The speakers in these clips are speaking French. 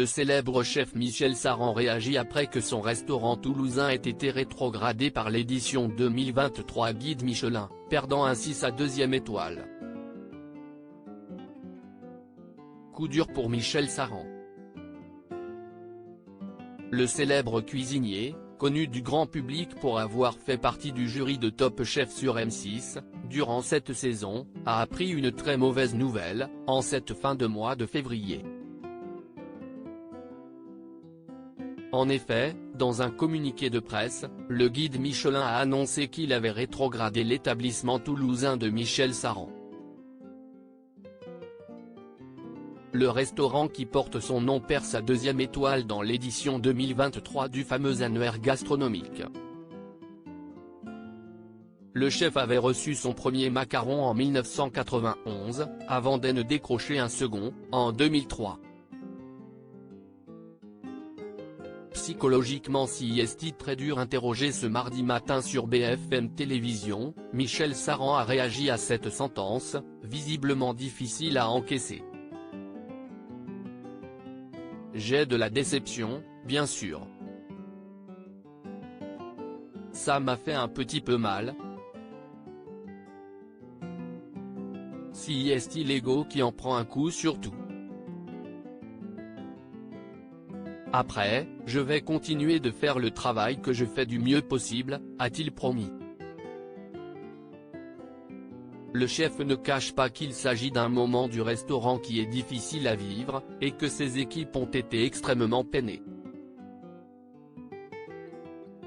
Le célèbre chef Michel Saran réagit après que son restaurant toulousain ait été rétrogradé par l'édition 2023 Guide Michelin, perdant ainsi sa deuxième étoile. Coup dur pour Michel Saran. Le célèbre cuisinier, connu du grand public pour avoir fait partie du jury de Top Chef sur M6, durant cette saison, a appris une très mauvaise nouvelle, en cette fin de mois de février. En effet, dans un communiqué de presse, le guide Michelin a annoncé qu'il avait rétrogradé l'établissement toulousain de Michel Saran. Le restaurant qui porte son nom perd sa deuxième étoile dans l'édition 2023 du fameux annuaire gastronomique. Le chef avait reçu son premier macaron en 1991, avant d'en décrocher un second, en 2003. Psychologiquement si est-il très dur interrogé ce mardi matin sur BFM Télévision, Michel Saran a réagi à cette sentence, visiblement difficile à encaisser. J'ai de la déception, bien sûr. Ça m'a fait un petit peu mal. Si est-il l'ego qui en prend un coup surtout. Après, je vais continuer de faire le travail que je fais du mieux possible, a-t-il promis. Le chef ne cache pas qu'il s'agit d'un moment du restaurant qui est difficile à vivre, et que ses équipes ont été extrêmement peinées.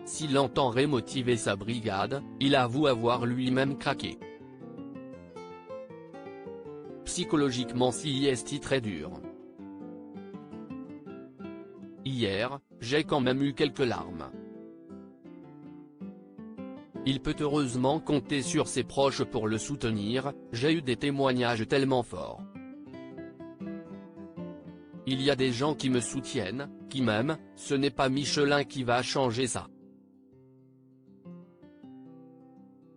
S'il entend remotiver sa brigade, il avoue avoir lui-même craqué. Psychologiquement si est très dur. Hier, j'ai quand même eu quelques larmes. Il peut heureusement compter sur ses proches pour le soutenir, j'ai eu des témoignages tellement forts. Il y a des gens qui me soutiennent, qui m'aiment, ce n'est pas Michelin qui va changer ça.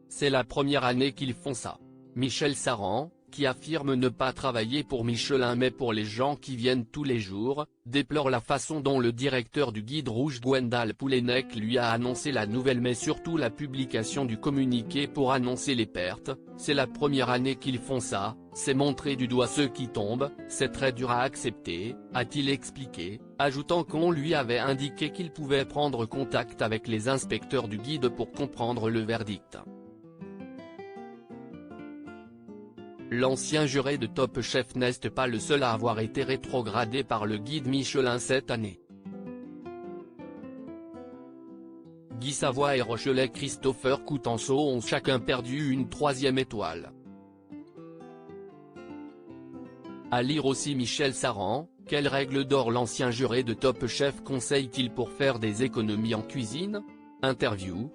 C'est la première année qu'ils font ça. Michel Saran, qui affirme ne pas travailler pour Michelin mais pour les gens qui viennent tous les jours, déplore la façon dont le directeur du Guide Rouge Gwendal Poulenec lui a annoncé la nouvelle mais surtout la publication du communiqué pour annoncer les pertes. C'est la première année qu'ils font ça, c'est montrer du doigt ceux qui tombent, c'est très dur à accepter, a-t-il expliqué, ajoutant qu'on lui avait indiqué qu'il pouvait prendre contact avec les inspecteurs du guide pour comprendre le verdict. L'ancien juré de Top Chef n'est pas le seul à avoir été rétrogradé par le guide Michelin cette année. Guy Savoy et Rochelais Christopher Coutenceau ont chacun perdu une troisième étoile. À lire aussi Michel Saran, quelles règles d'or l'ancien juré de Top Chef conseille-t-il pour faire des économies en cuisine ? Interview,